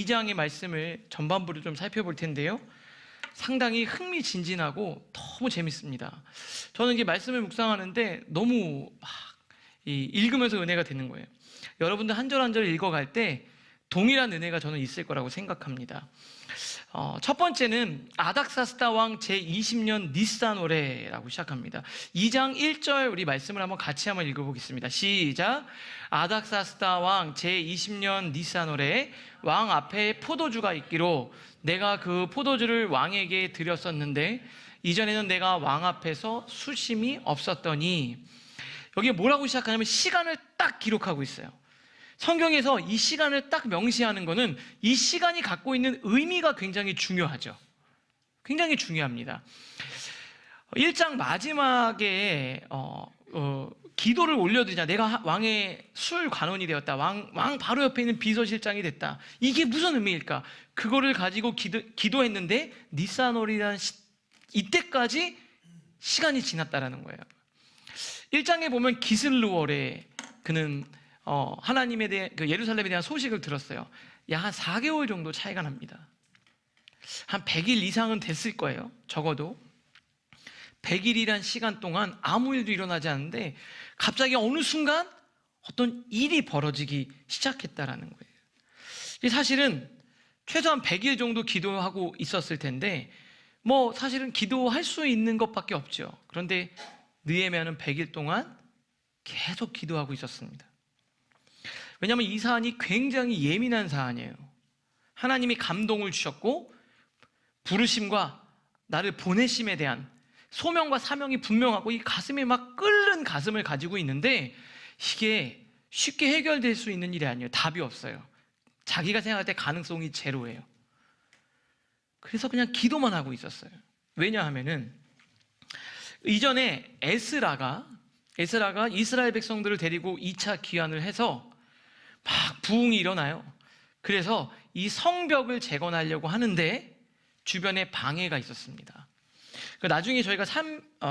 2장의 말씀을 전반부를 좀 살펴볼 텐데요, 상당히 흥미진진하고 너무 재밌습니다. 저는 이제 말씀을 묵상하는데 너무 읽으면서 은혜가 되는 거예요. 여러분들 한 절 한 절 읽어갈 때 동일한 은혜가 저는 있을 거라고 생각합니다. 첫 번째는 아닥사스다 왕 제20년 니산월해라고 시작합니다. 2장 1절 우리 말씀을 같이 한번 읽어보겠습니다. 시작. 아닥사스다 왕 제20년 니산월해 왕 앞에 포도주가 있기로 내가 그 포도주를 왕에게 드렸었는데 이전에는 내가 왕 앞에서 수심이 없었더니, 여기에 뭐라고 시작하냐면 시간을 딱 기록하고 있어요. 성경에서 이 시간을 딱 명시하는 것은 이 시간이 갖고 있는 의미가 굉장히 중요하죠. 굉장히 중요합니다. 1장 마지막에 기도를 올려드리자. 내가 왕의 술 관원이 되었다. 왕 바로 옆에 있는 비서실장이 됐다. 이게 무슨 의미일까? 그거를 가지고 기도했는데 니산월이라는 이때까지 시간이 지났다라는 거예요. 1장에 보면 기슬르월에 그는 하나님에 대해 예루살렘에 대한 소식을 들었어요. 약 한 4개월 정도 차이가 납니다. 한 100일 이상은 됐을 거예요. 적어도 100일이란 시간 동안 아무 일도 일어나지 않는데 갑자기 어느 순간 어떤 일이 벌어지기 시작했다라는 거예요. 사실은 최소한 100일 정도 기도하고 있었을 텐데 사실은 기도할 수 있는 것밖에 없죠. 그런데 느헤미야는 100일 동안 계속 기도하고 있었습니다. 왜냐하면 이 사안이 굉장히 예민한 사안이에요. 하나님이 감동을 주셨고 부르심과 나를 보내심에 대한 소명과 사명이 분명하고 이 가슴에 막 끓는 가슴을 가지고 있는데 이게 쉽게 해결될 수 있는 일이 아니에요. 답이 없어요. 자기가 생각할 때 가능성이 제로예요. 그래서 그냥 기도만 하고 있었어요. 왜냐하면은 이전에 에스라가 이스라엘 백성들을 데리고 2차 귀환을 해서 막 부흥이 일어나요. 그래서 이 성벽을 재건하려고 하는데 주변에 방해가 있었습니다. 나중에 저희가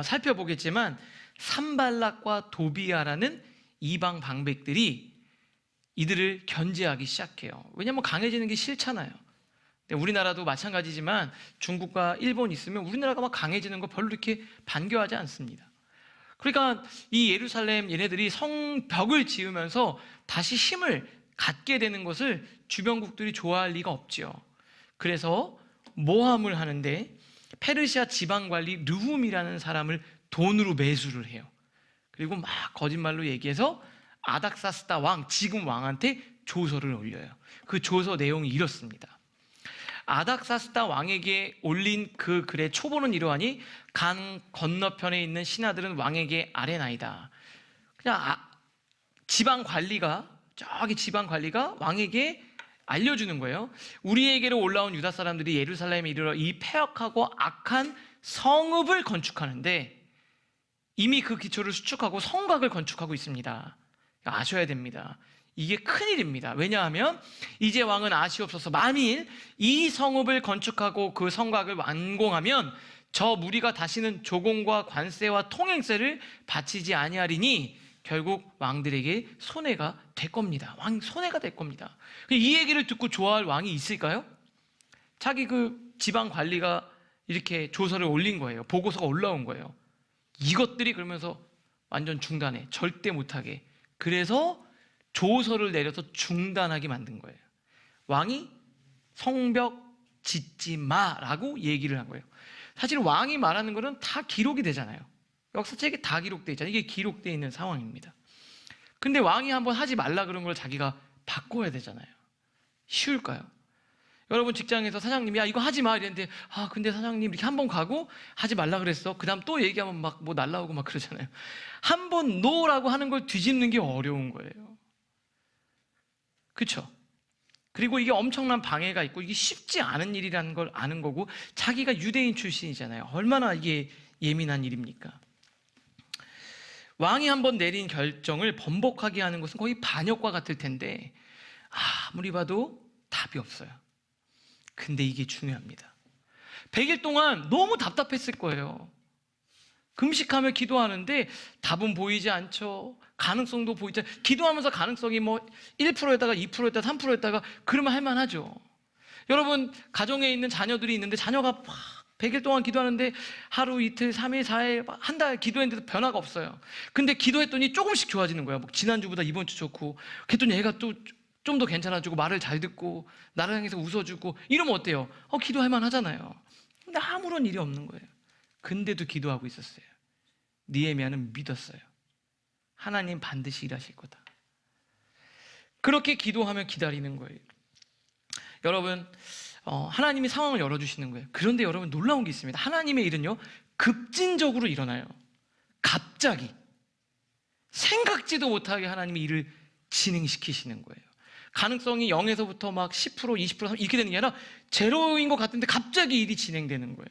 살펴보겠지만 산발락과 도비아라는 이방 방백들이 이들을 견제하기 시작해요. 왜냐하면 강해지는 게 싫잖아요. 우리나라도 마찬가지지만 중국과 일본이 있으면 우리나라가 막 강해지는 거 별로 이렇게 반겨하지 않습니다. 그러니까 이 예루살렘 얘네들이 성벽을 지으면서 다시 힘을 갖게 되는 것을 주변국들이 좋아할 리가 없죠. 그래서 모함을 하는데 페르시아 지방관리 르훔이라는 사람을 돈으로 매수를 해요. 그리고 막 거짓말로 얘기해서 아닥사스다 왕, 지금 왕한테 조서를 올려요. 그 조서 내용이 이렇습니다. 아닥사스다 왕에게 올린 그 글의 초본은 이러하니 강 건너편에 있는 신하들은 왕에게 아뢰나이다. 그냥 저기 지방 관리가 왕에게 알려주는 거예요. 우리에게로 올라온 유다 사람들이 예루살렘에 이르러 이 폐역하고 악한 성읍을 건축하는데 이미 그 기초를 수축하고 성곽을 건축하고 있습니다. 아셔야 됩니다. 이게 큰일입니다. 왜냐하면 이제 왕은 아시옵소서, 만일 이 성읍을 건축하고 그 성곽을 완공하면 저 무리가 다시는 조공과 관세와 통행세를 바치지 아니하리니 결국 왕들에게 손해가 될 겁니다. 손해가 될 겁니다. 이 얘기를 듣고 좋아할 왕이 있을까요? 자기 지방 관리가 이렇게 조서를 올린 거예요. 보고서가 올라온 거예요. 이것들이 그러면서 완전 중단해. 절대 못하게. 그래서 조서를 내려서 중단하게 만든 거예요. 왕이 성벽 짓지 마라고 얘기를 한 거예요. 사실 왕이 말하는 거는 다 기록이 되잖아요. 역사책에 다 기록되어 있잖아요. 이게 기록되어 있는 상황입니다. 근데 왕이 한번 하지 말라 그런 걸 자기가 바꿔야 되잖아요. 쉬울까요? 여러분 직장에서 사장님이 야 이거 하지 마 이랬는데 근데 사장님 이렇게 한번 가고 하지 말라 그랬어. 그 다음 또 얘기하면 막 날라오고 막 그러잖아요. 한번 노라고 하는 걸 뒤집는 게 어려운 거예요. 그렇죠? 그리고 이게 엄청난 방해가 있고 이게 쉽지 않은 일이라는 걸 아는 거고, 자기가 유대인 출신이잖아요. 얼마나 이게 예민한 일입니까? 왕이 한번 내린 결정을 번복하게 하는 것은 거의 반역과 같을 텐데 아무리 봐도 답이 없어요. 근데 이게 중요합니다. 100일 동안 너무 답답했을 거예요. 금식하며 기도하는데 답은 보이지 않죠. 가능성도 보이지 않죠. 기도하면서 가능성이 1%였다가 2%였다가 3%였다가 그러면 할만하죠. 여러분 가정에 있는 자녀들이 있는데 자녀가 막 100일 동안 기도하는데 하루 이틀 3일 4일 한 달 기도했는데도 변화가 없어요. 근데 기도했더니 조금씩 좋아지는 거예요. 뭐 지난주보다 이번 주 좋고, 그랬더니 애가 또 좀 더 괜찮아지고 말을 잘 듣고 나를 향해서 웃어주고 이러면 어때요? 기도할 만하잖아요. 근데 아무런 일이 없는 거예요. 근데도 기도하고 있었어요. 느헤미야는 믿었어요. 하나님 반드시 일하실 거다. 그렇게 기도하며 기다리는 거예요. 여러분, 하나님이 상황을 열어주시는 거예요. 그런데 여러분 놀라운 게 있습니다. 하나님의 일은요 급진적으로 일어나요. 갑자기 생각지도 못하게 하나님이 일을 진행시키시는 거예요. 가능성이 0에서부터 막 10%, 20% 이렇게 되는 게 아니라 제로인 것 같은데 갑자기 일이 진행되는 거예요.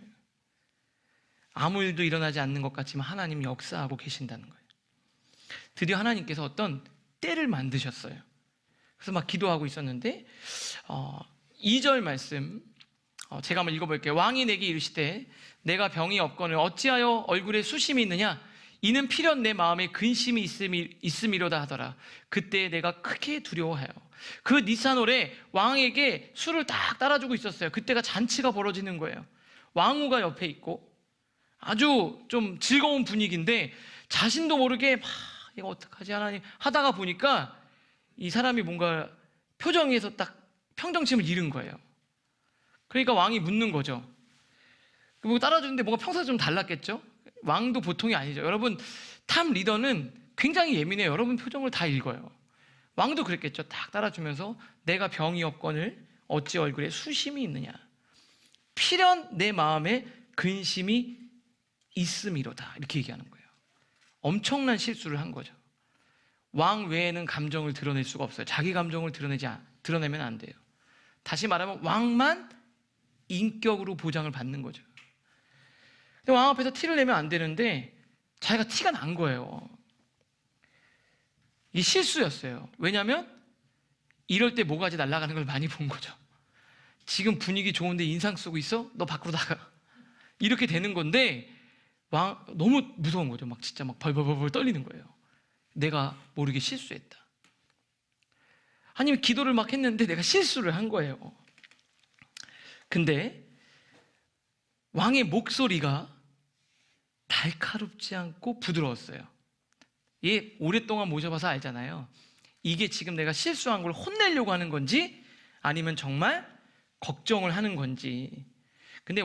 아무 일도 일어나지 않는 것 같지만 하나님이 역사하고 계신다는 거예요. 드디어 하나님께서 어떤 때를 만드셨어요. 그래서 막 기도하고 있었는데 2절 말씀 제가 한번 읽어볼게요. 왕이 내게 이르시되 내가 병이 없거늘 어찌하여 얼굴에 수심이 있느냐? 이는 필연 내 마음에 근심이 있음이로다 하더라. 그때 내가 크게 두려워하여 그 니산월에 왕에게 술을 딱 따라주고 있었어요. 그때가 잔치가 벌어지는 거예요. 왕후가 옆에 있고 아주 좀 즐거운 분위기인데 자신도 모르게 막 이거 어떡하지 하나님 하다가 보니까 이 사람이 뭔가 표정에서 딱 평정심을 잃은 거예요. 그러니까 왕이 묻는 거죠. 뭐 따라주는데 뭔가 평소에 좀 달랐겠죠? 왕도 보통이 아니죠. 여러분 탑 리더는 굉장히 예민해요. 여러분 표정을 다 읽어요. 왕도 그랬겠죠. 딱 따라주면서 내가 병이 없거늘 어찌 얼굴에 수심이 있느냐? 필연 내 마음에 근심이 있음이로다. 이렇게 얘기하는 거예요. 엄청난 실수를 한 거죠. 왕 외에는 감정을 드러낼 수가 없어요. 자기 감정을 드러내면 안 돼요. 다시 말하면 왕만 인격으로 보장을 받는 거죠. 근데 왕 앞에서 티를 내면 안 되는데 자기가 티가 난 거예요. 이 실수였어요. 왜냐하면 이럴 때 모가지 날아가는 걸 많이 본 거죠. 지금 분위기 좋은데 인상 쓰고 있어? 너 밖으로 나가. 이렇게 되는 건데 왕 너무 무서운 거죠. 막 진짜 막 벌벌벌 떨리는 거예요. 내가 모르게 실수했다. 아니면 기도를 막 했는데 내가 실수를 한 거예요. 근데 왕의 목소리가 날카롭지 않고 부드러웠어요. 얘 오랫동안 모셔봐서 알잖아요. 이게 지금 내가 실수한 걸 혼내려고 하는 건지 아니면 정말 걱정을 하는 건지. 근데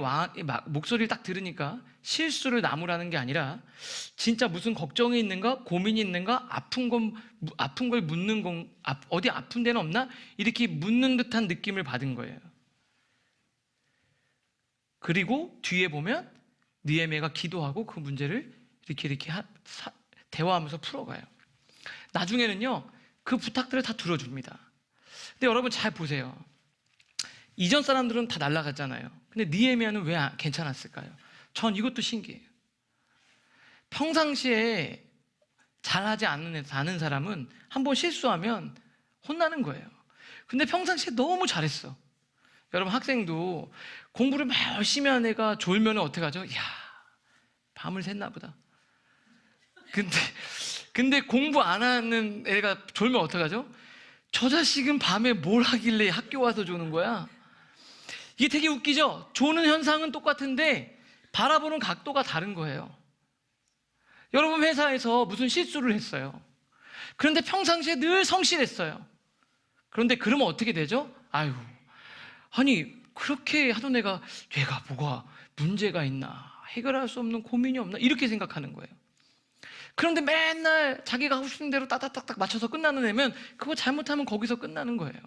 목소리를 딱 들으니까 실수를 나무라는 게 아니라 진짜 무슨 걱정이 있는가, 고민이 있는가, 아픈 걸 묻는 건, 어디 아픈 데는 없나? 이렇게 묻는 듯한 느낌을 받은 거예요. 그리고 뒤에 보면 느헤미야가 기도하고 그 문제를 이렇게 대화하면서 풀어가요. 나중에는요 그 부탁들을 다 들어줍니다. 근데 여러분 잘 보세요. 이전 사람들은 다 날아갔잖아요. 근데 느헤미야는 왜 괜찮았을까요? 전 이것도 신기해요. 평상시에 잘하지 않는 사람은 한번 실수하면 혼나는 거예요. 근데 평상시에 너무 잘했어. 여러분 학생도 공부를 막 열심히 하는 애가 졸면 어떻게 하죠? 이야, 밤을 샜나 보다. 근데 공부 안 하는 애가 졸면 어떻게 하죠? 저 자식은 밤에 뭘 하길래 학교 와서 조는 거야? 이게 되게 웃기죠? 조는 현상은 똑같은데 바라보는 각도가 다른 거예요. 여러분 회사에서 무슨 실수를 했어요. 그런데 평상시에 늘 성실했어요. 그런데 그러면 어떻게 되죠? 아니 그렇게 하던 애가 얘가 뭐가 문제가 있나, 해결할 수 없는 고민이 없나 이렇게 생각하는 거예요. 그런데 맨날 자기가 하고 싶은 대로 따닥따닥 맞춰서 끝나는 애면 그거 잘못하면 거기서 끝나는 거예요.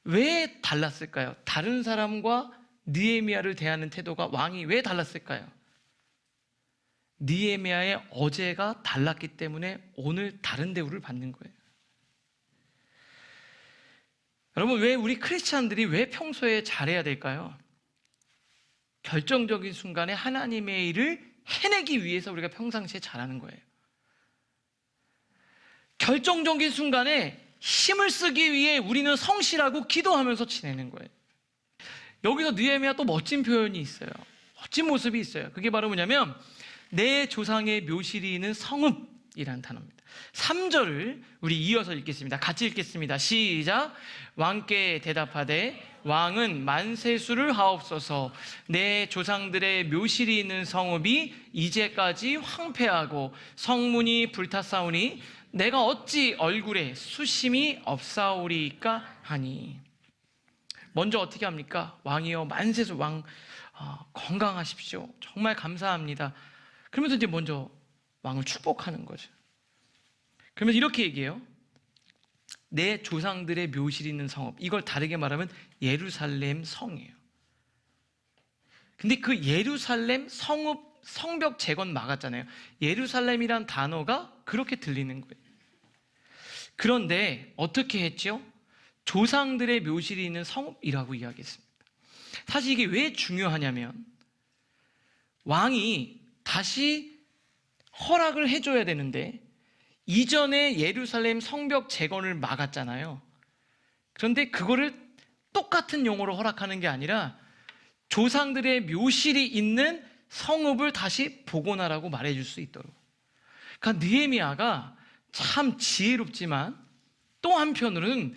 왜 달랐을까요? 다른 사람과 느헤미야를 대하는 태도가 왕이 왜 달랐을까요? 느헤미야의 어제가 달랐기 때문에 오늘 다른 대우를 받는 거예요. 여러분 왜 우리 크리스찬들이 왜 평소에 잘해야 될까요? 결정적인 순간에 하나님의 일을 해내기 위해서 우리가 평상시에 잘하는 거예요. 결정적인 순간에 힘을 쓰기 위해 우리는 성실하고 기도하면서 지내는 거예요. 여기서 느헤미야 또 멋진 표현이 있어요. 멋진 모습이 있어요. 그게 바로 뭐냐면 내 조상의 묘실이 있는 성읍, 성읍이라는 단어입니다. 3절을 우리 이어서 읽겠습니다. 같이 읽겠습니다. 시작. 왕께 대답하되 왕은 만세수를 하옵소서. 내 조상들의 묘실이 있는 성읍이 이제까지 황폐하고 성문이 불탔사오니 내가 어찌 얼굴에 수심이 없사오리까 하니. 먼저 어떻게 합니까? 왕이여 만세수, 왕 건강하십시오. 정말 감사합니다. 그러면서 이제 먼저 왕을 축복하는 거죠. 그러면서 이렇게 얘기해요. 내 조상들의 묘실이 있는 성읍, 이걸 다르게 말하면 예루살렘 성이에요. 근데 그 예루살렘 성읍, 성벽 재건 막았잖아요. 예루살렘이란 단어가 그렇게 들리는 거예요. 그런데 어떻게 했죠? 조상들의 묘실이 있는 성읍이라고 이야기했습니다. 사실 이게 왜 중요하냐면 왕이 다시 허락을 해줘야 되는데 이전에 예루살렘 성벽 재건을 막았잖아요. 그런데 그거를 똑같은 용어로 허락하는 게 아니라 조상들의 묘실이 있는 성읍을 다시 복원하라고 말해줄 수 있도록. 그러니까 느헤미야가 참 지혜롭지만 또 한편으로는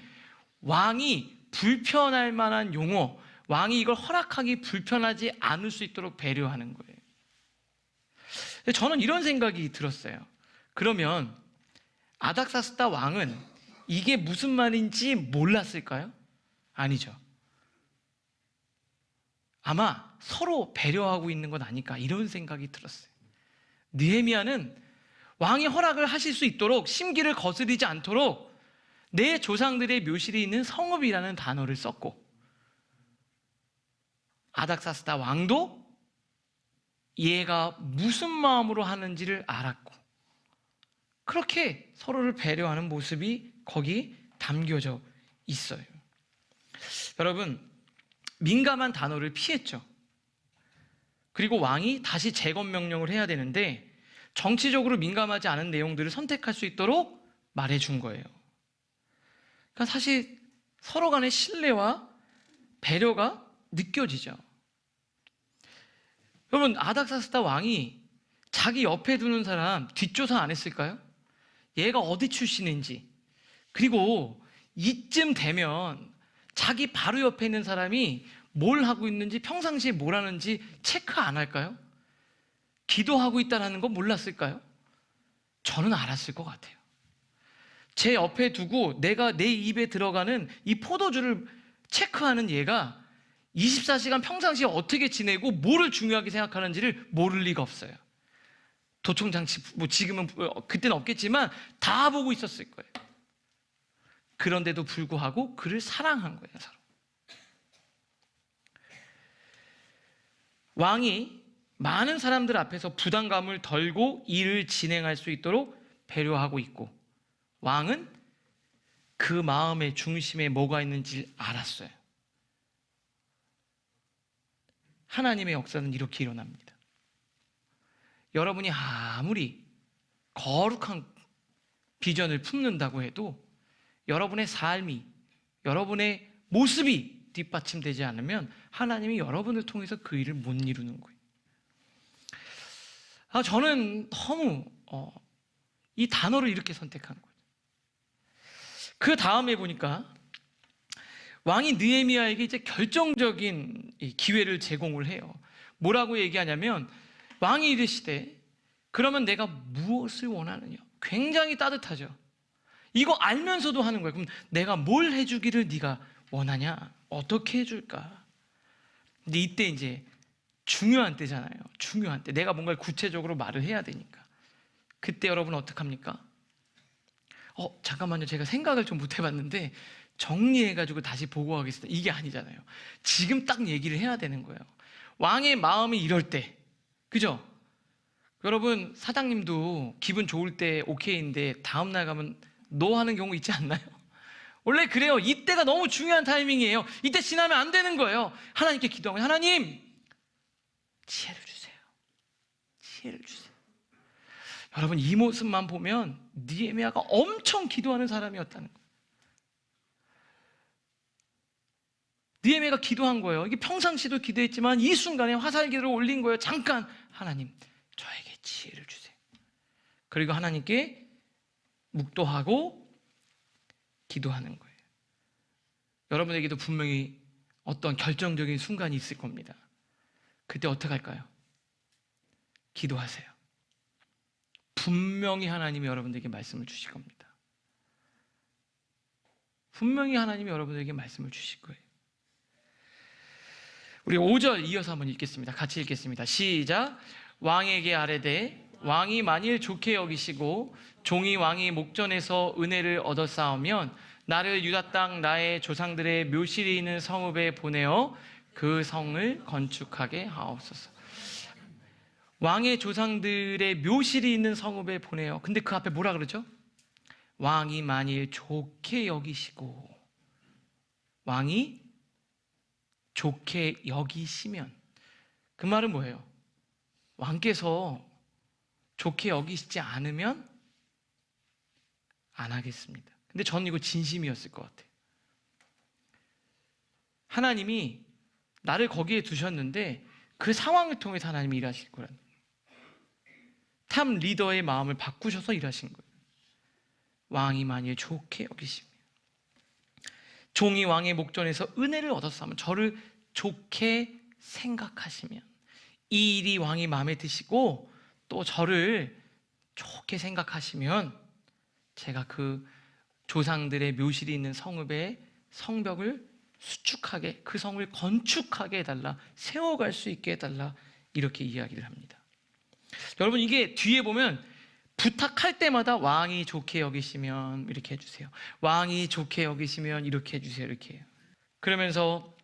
왕이 불편할 만한 용어, 왕이 이걸 허락하기 불편하지 않을 수 있도록 배려하는 거예요. 저는 이런 생각이 들었어요. 그러면 아닥사스다 왕은 이게 무슨 말인지 몰랐을까요? 아니죠. 아마 서로 배려하고 있는 건 아닐까 이런 생각이 들었어요. 느헤미야는 왕이 허락을 하실 수 있도록 심기를 거스르지 않도록 내 조상들의 묘실이 있는 성읍이라는 단어를 썼고 아닥사스다 왕도 얘가 무슨 마음으로 하는지를 알았고 그렇게 서로를 배려하는 모습이 거기 담겨져 있어요. 여러분, 민감한 단어를 피했죠. 그리고 왕이 다시 재건 명령을 해야 되는데 정치적으로 민감하지 않은 내용들을 선택할 수 있도록 말해준 거예요. 그러니까 사실 서로 간의 신뢰와 배려가 느껴지죠. 여러분, 아닥사스다 왕이 자기 옆에 두는 사람 뒷조사 안 했을까요? 얘가 어디 출신인지, 그리고 이쯤 되면 자기 바로 옆에 있는 사람이 뭘 하고 있는지, 평상시에 뭘 하는지 체크 안 할까요? 기도하고 있다는 거 몰랐을까요? 저는 알았을 것 같아요. 제 옆에 두고 내가 내 입에 들어가는 이 포도주를 체크하는 얘가 24시간 평상시에 어떻게 지내고 뭐를 중요하게 생각하는지를 모를 리가 없어요. 도청장치, 뭐 지금은, 그때는 없겠지만 다 보고 있었을 거예요. 그런데도 불구하고 그를 사랑한 거예요, 서로. 왕이 많은 사람들 앞에서 부담감을 덜고 일을 진행할 수 있도록 배려하고 있고, 왕은 그 마음의 중심에 뭐가 있는지 알았어요. 하나님의 역사는 이렇게 일어납니다. 여러분이 아무리 거룩한 비전을 품는다고 해도 여러분의 삶이, 여러분의 모습이 뒷받침되지 않으면 하나님이 여러분을 통해서 그 일을 못 이루는 거예요. 저는 너무 이 단어를 이렇게 선택한 거예요. 그 다음에 보니까 왕이 느헤미야에게 이제 결정적인 기회를 제공을 해요. 뭐라고 얘기하냐면 왕이 이르시되 그러면 내가 무엇을 원하느냐. 굉장히 따뜻하죠. 이거 알면서도 하는 거예요. 그럼 내가 뭘 해주기를 네가 원하냐? 어떻게 해줄까? 근데 이때 이제 중요한 때잖아요. 중요한 때 내가 뭔가를 구체적으로 말을 해야 되니까. 그때 여러분 어떡합니까? 잠깐만요. 제가 생각을 좀 못 해봤는데 정리해가지고 다시 보고하겠습니다. 이게 아니잖아요. 지금 딱 얘기를 해야 되는 거예요. 왕의 마음이 이럴 때, 그죠? 여러분, 사장님도 기분 좋을 때 오케이인데 다음날 가면 노 하는 경우 있지 않나요? 원래 그래요. 이때가 너무 중요한 타이밍이에요. 이때 지나면 안 되는 거예요. 하나님께 기도하면 하나님 지혜를 주세요. 지혜를 주세요. 여러분, 이 모습만 보면 느헤미야가 엄청 기도하는 사람이었다는 거예요. 느헤미야가 기도한 거예요. 이게 평상시도 기도했지만 이 순간에 화살기를 올린 거예요. 잠깐 하나님 저에게 지혜를 주세요. 그리고 하나님께 묵도하고 기도하는 거예요. 여러분에게도 분명히 어떤 결정적인 순간이 있을 겁니다. 그때 어떻게 할까요? 기도하세요. 분명히 하나님이 여러분들에게 말씀을 주실 겁니다. 분명히 하나님이 여러분들에게 말씀을 주실 거예요. 우리 5절 이어서 한번 읽겠습니다. 같이 읽겠습니다. 시작. 왕에게 아뢰되 왕이 만일 좋게 여기시고 종이 왕이 목전에서 은혜를 얻어 쌓으면 나를 유다 땅 나의 조상들의 묘실이 있는 성읍에 보내어 그 성을 건축하게 하옵소서. 왕의 조상들의 묘실이 있는 성읍에 보내요. 근데 그 앞에 뭐라 그러죠? 왕이 만일 좋게 여기시고, 왕이 좋게 여기시면, 그 말은 뭐예요? 왕께서 좋게 여기시지 않으면 안 하겠습니다. 근데 저는 이거 진심이었을 것 같아요. 하나님이 나를 거기에 두셨는데 그 상황을 통해서 하나님이 일하실 거라는 거예요. 탑 리더의 마음을 바꾸셔서 일하신 거예요. 왕이 만일 좋게 여기시면, 종이 왕의 목전에서 은혜를 얻어서 하면, 저를 좋게 생각하시면, 이 일이 왕이 마음에 드시고 또 저를 좋게 생각하시면 제가 그 조상들의 묘실이 있는 성읍의 성벽을 수축하게, 그 성을 건축하게 해달라, 세워갈 수 있게 해달라, 이렇게 이야기를 합니다. 여러분, 이게 뒤에 보면 부탁할 때마다 왕이 좋게 여기시면 이렇게 해주세요, 왕이 좋게 여기시면 이렇게 해주세요, 이렇게 해요. 그러면서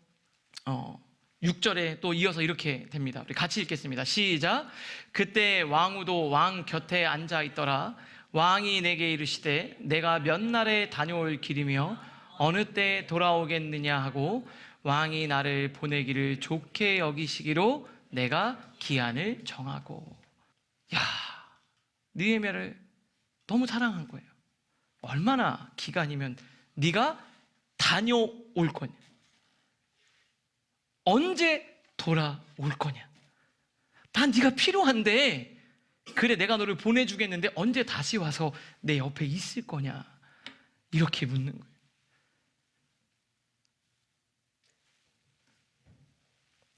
6절에 또 이어서 이렇게 됩니다. 우리 같이 읽겠습니다. 시작. 그때 왕후도 왕 곁에 앉아 있더라. 왕이 내게 이르시되 내가 몇 날에 다녀올 길이며 어느 때 돌아오겠느냐 하고 왕이 나를 보내기를 좋게 여기시기로 내가 기한을 정하고. 야, 느헤미야를 너무 사랑한 거예요. 얼마나 기간이면 네가 다녀올 거냐, 언제 돌아올 거냐, 난 네가 필요한데, 그래 내가 너를 보내주겠는데 언제 다시 와서 내 옆에 있을 거냐, 이렇게 묻는 거예요.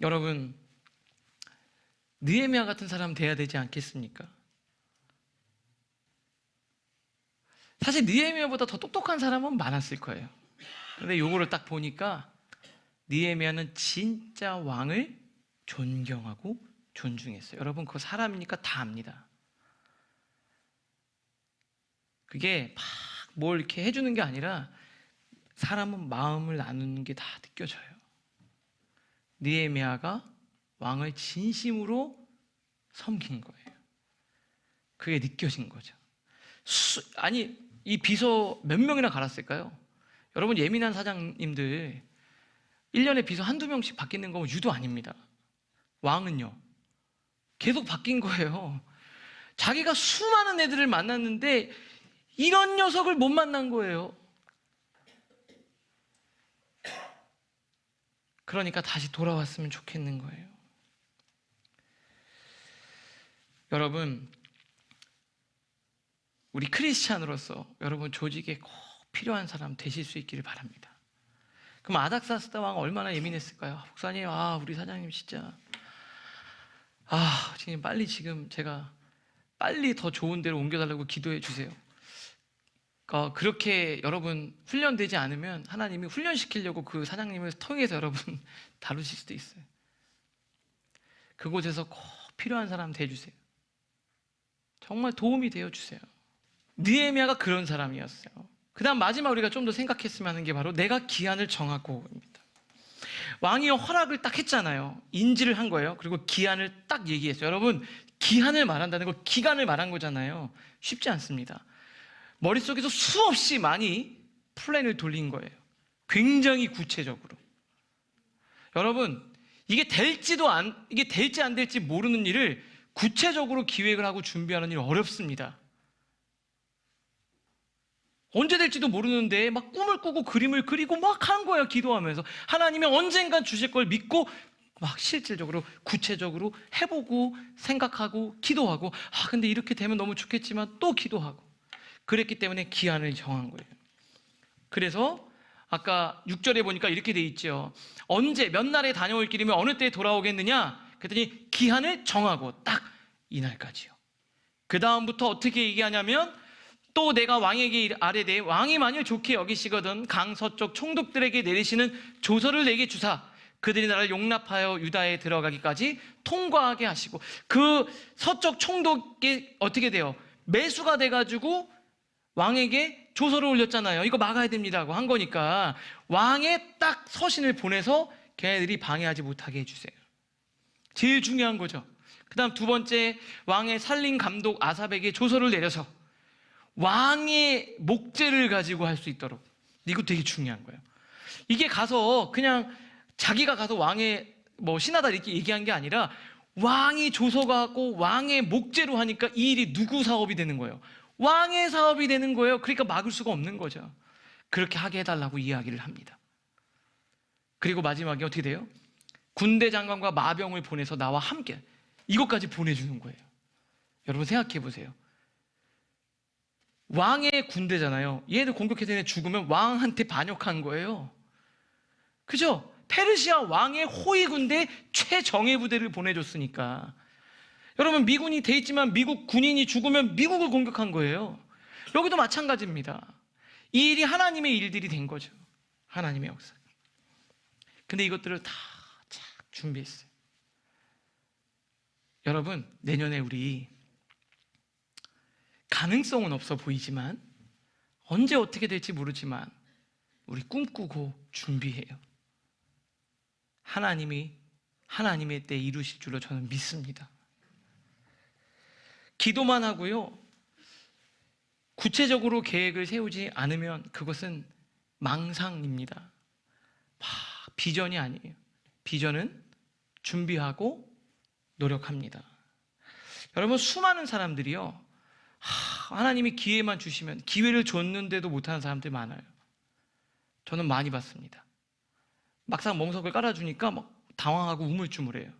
여러분, 느헤미야 같은 사람 돼야 되지 않겠습니까? 사실 느헤미야보다 더 똑똑한 사람은 많았을 거예요. 그런데 요거를 딱 보니까 느헤미야는 진짜 왕을 존경하고 존중했어요. 여러분, 그거 사람이니까 다 압니다. 그게 막 뭘 이렇게 해주는 게 아니라 사람은 마음을 나누는 게 다 느껴져요. 느헤미야가 왕을 진심으로 섬긴 거예요. 그게 느껴진 거죠. 아니, 이 비서 몇 명이나 갈았을까요? 여러분, 예민한 사장님들 1년에 비서 한두 명씩 바뀌는 건 유도 아닙니다. 왕은요, 계속 바뀐 거예요. 자기가 수많은 애들을 만났는데 이런 녀석을 못 만난 거예요. 그러니까 다시 돌아왔으면 좋겠는 거예요. 여러분, 우리 크리스찬으로서 여러분 조직에 꼭 필요한 사람 되실 수 있기를 바랍니다. 그럼 아닥사스다 왕 얼마나 예민했을까요? 목사님, 우리 사장님 진짜 지금 빨리, 지금 제가 빨리 더 좋은 데로 옮겨달라고 기도해 주세요. 그렇게 여러분 훈련되지 않으면 하나님이 훈련시키려고 그 사장님을 통해서 여러분 다루실 수도 있어요. 그곳에서 꼭 필요한 사람 돼주세요. 정말 도움이 되어주세요. 느헤미야가 그런 사람이었어요. 그 다음 마지막 우리가 좀 더 생각했으면 하는 게 바로 내가 기한을 정하고입니다. 왕이 허락을 딱 했잖아요. 인지를 한 거예요. 그리고 기한을 딱 얘기했어요. 여러분, 기한을 말한다는 거 기간을 말한 거잖아요. 쉽지 않습니다. 머릿속에서 수없이 많이 플랜을 돌린 거예요. 굉장히 구체적으로. 여러분, 이게 될지 안 될지 모르는 일을 구체적으로 기획을 하고 준비하는 일 어렵습니다. 언제 될지도 모르는데 막 꿈을 꾸고 그림을 그리고 막 한 거예요. 기도하면서 하나님이 언젠간 주실 걸 믿고 막 실질적으로 구체적으로 해보고 생각하고 기도하고, 근데 이렇게 되면 너무 좋겠지만 또 기도하고, 그랬기 때문에 기한을 정한 거예요. 그래서 아까 6절에 보니까 이렇게 돼 있죠. 언제 몇 날에 다녀올 길이면 어느 때에 돌아오겠느냐? 그랬더니 기한을 정하고 딱 이날까지요. 그 다음부터 어떻게 얘기하냐면, 또 내가 왕에게 아뢰되 왕이 만일 좋게 여기시거든 강 서쪽 총독들에게 내리시는 조서를 내게 주사 그들이 나를 용납하여 유다에 들어가기까지 통과하게 하시고, 그 서쪽 총독이 어떻게 돼요? 매수가 돼가지고 왕에게 조서를 올렸잖아요. 이거 막아야 됩니다고 한 거니까 왕의 딱 서신을 보내서 걔네들이 방해하지 못하게 해주세요. 제일 중요한 거죠. 그 다음 두 번째, 왕의 살림 감독 아삽에게 조서를 내려서 왕의 목재를 가지고 할 수 있도록. 이거 되게 중요한 거예요. 이게 가서 그냥 자기가 가서 왕의 신하다 이렇게 얘기한 게 아니라 왕이 조서 갖고 왕의 목재로 하니까 이 일이 누구 사업이 되는 거예요? 왕의 사업이 되는 거예요. 그러니까 막을 수가 없는 거죠. 그렇게 하게 해달라고 이야기를 합니다. 그리고 마지막에 어떻게 돼요? 군대 장관과 마병을 보내서 나와 함께, 이것까지 보내주는 거예요. 여러분 생각해 보세요. 왕의 군대잖아요. 얘들 공격해서 얘네 죽으면 왕한테 반역한 거예요. 그죠? 페르시아 왕의 호위 군대 최정예 부대를 보내줬으니까. 여러분, 미군이 돼 있지만 미국 군인이 죽으면 미국을 공격한 거예요. 여기도 마찬가지입니다. 이 일이 하나님의 일들이 된 거죠. 하나님의 역사. 근데 이것들을 다 준비했어요. 여러분, 내년에 우리 가능성은 없어 보이지만, 언제 어떻게 될지 모르지만 우리 꿈꾸고 준비해요. 하나님이 하나님의 때 이루실 줄로 저는 믿습니다. 기도만 하고요, 구체적으로 계획을 세우지 않으면 그것은 망상입니다. 비전이 아니에요. 비전은 준비하고 노력합니다. 여러분, 수많은 사람들이요, 하나님이 기회만 주시면, 기회를 줬는데도 못하는 사람들이 많아요. 저는 많이 봤습니다. 막상 멍석을 깔아주니까 막 당황하고 우물쭈물해요.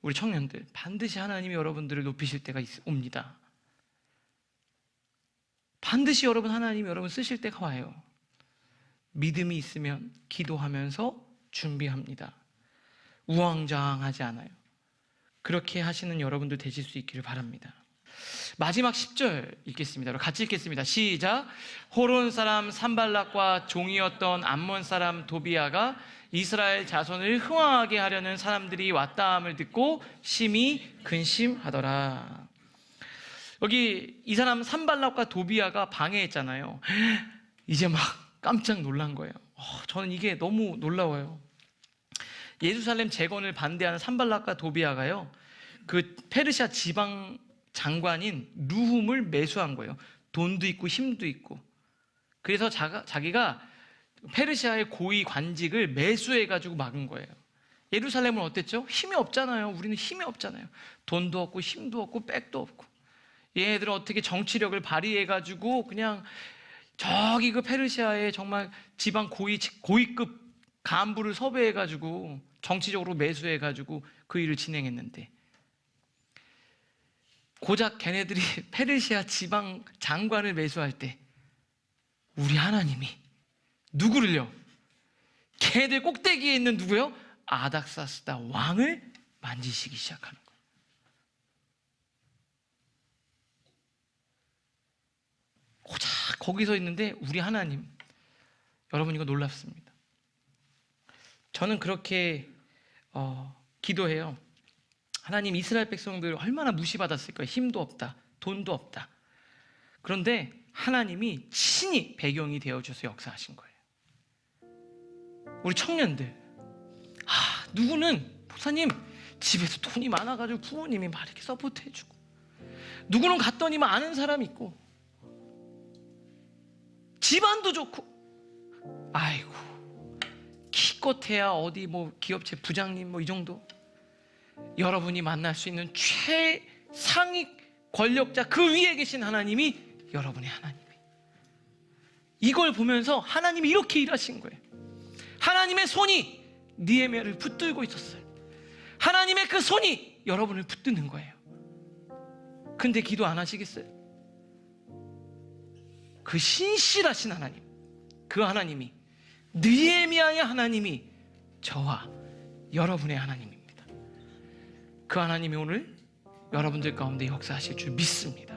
우리 청년들, 반드시 하나님이 여러분들을 높이실 때가 옵니다. 반드시 하나님이 여러분 쓰실 때가 와요. 믿음이 있으면 기도하면서 준비합니다. 우왕좌왕하지 않아요. 그렇게 하시는 여러분들 되실 수 있기를 바랍니다. 마지막 10절 읽겠습니다. 같이 읽겠습니다. 시작. 호론 사람 산발락과 종이었던 암몬 사람 도비아가 이스라엘 자손을 흥황하게 하려는 사람들이 왔다함을 듣고 심히 근심하더라. 여기 이 사람 산발락과 도비아가 방해했잖아요. 이제 막 깜짝 놀란 거예요. 저는 이게 너무 놀라워요. 예루살렘 재건을 반대하는 산발락과 도비아가요, 그 페르시아 지방 장관인 루훔을 매수한 거예요. 돈도 있고 힘도 있고. 그래서 자기가 페르시아의 고위 관직을 매수해가지고 막은 거예요. 예루살렘은 어땠죠? 힘이 없잖아요. 우리는 힘이 없잖아요. 돈도 없고 힘도 없고 백도 없고. 얘네들은 어떻게 정치력을 발휘해가지고 그냥 저기 그 페르시아의 정말 지방 고위급 간부를 섭외해가지고 정치적으로 매수해가지고 그 일을 진행했는데, 고작 걔네들이 페르시아 지방 장관을 매수할 때 우리 하나님이 누구를요? 걔네들 꼭대기에 있는 누구요? 아닥사스다 왕을 만지시기 시작하는 거예요. 고작 거기서 있는데 우리 하나님, 여러분 이거 놀랍습니다. 저는 그렇게 기도해요. 하나님, 이스라엘 백성들 얼마나 무시받았을까요? 힘도 없다, 돈도 없다. 그런데 하나님이 친히 배경이 되어줘서 역사하신 거예요. 우리 청년들, 누구는 목사님 집에서 돈이 많아가지고 부모님이 막 이렇게 서포트 해주고, 누구는 갔더니만 아는 사람 있고 집안도 좋고, 아이고 기껏해야 어디 기업체 부장님 이 정도. 여러분이 만날 수 있는 최상위 권력자, 그 위에 계신 하나님이 여러분의 하나님이에요. 이걸 보면서 하나님이 이렇게 일하신 거예요. 하나님의 손이 느헤미야를 붙들고 있었어요. 하나님의 그 손이 여러분을 붙드는 거예요. 근데 기도 안 하시겠어요? 그 신실하신 하나님, 그 하나님이, 느헤미야의 하나님이 저와 여러분의 하나님입니다. 그 하나님이 오늘 여러분들 가운데 역사하실 줄 믿습니다.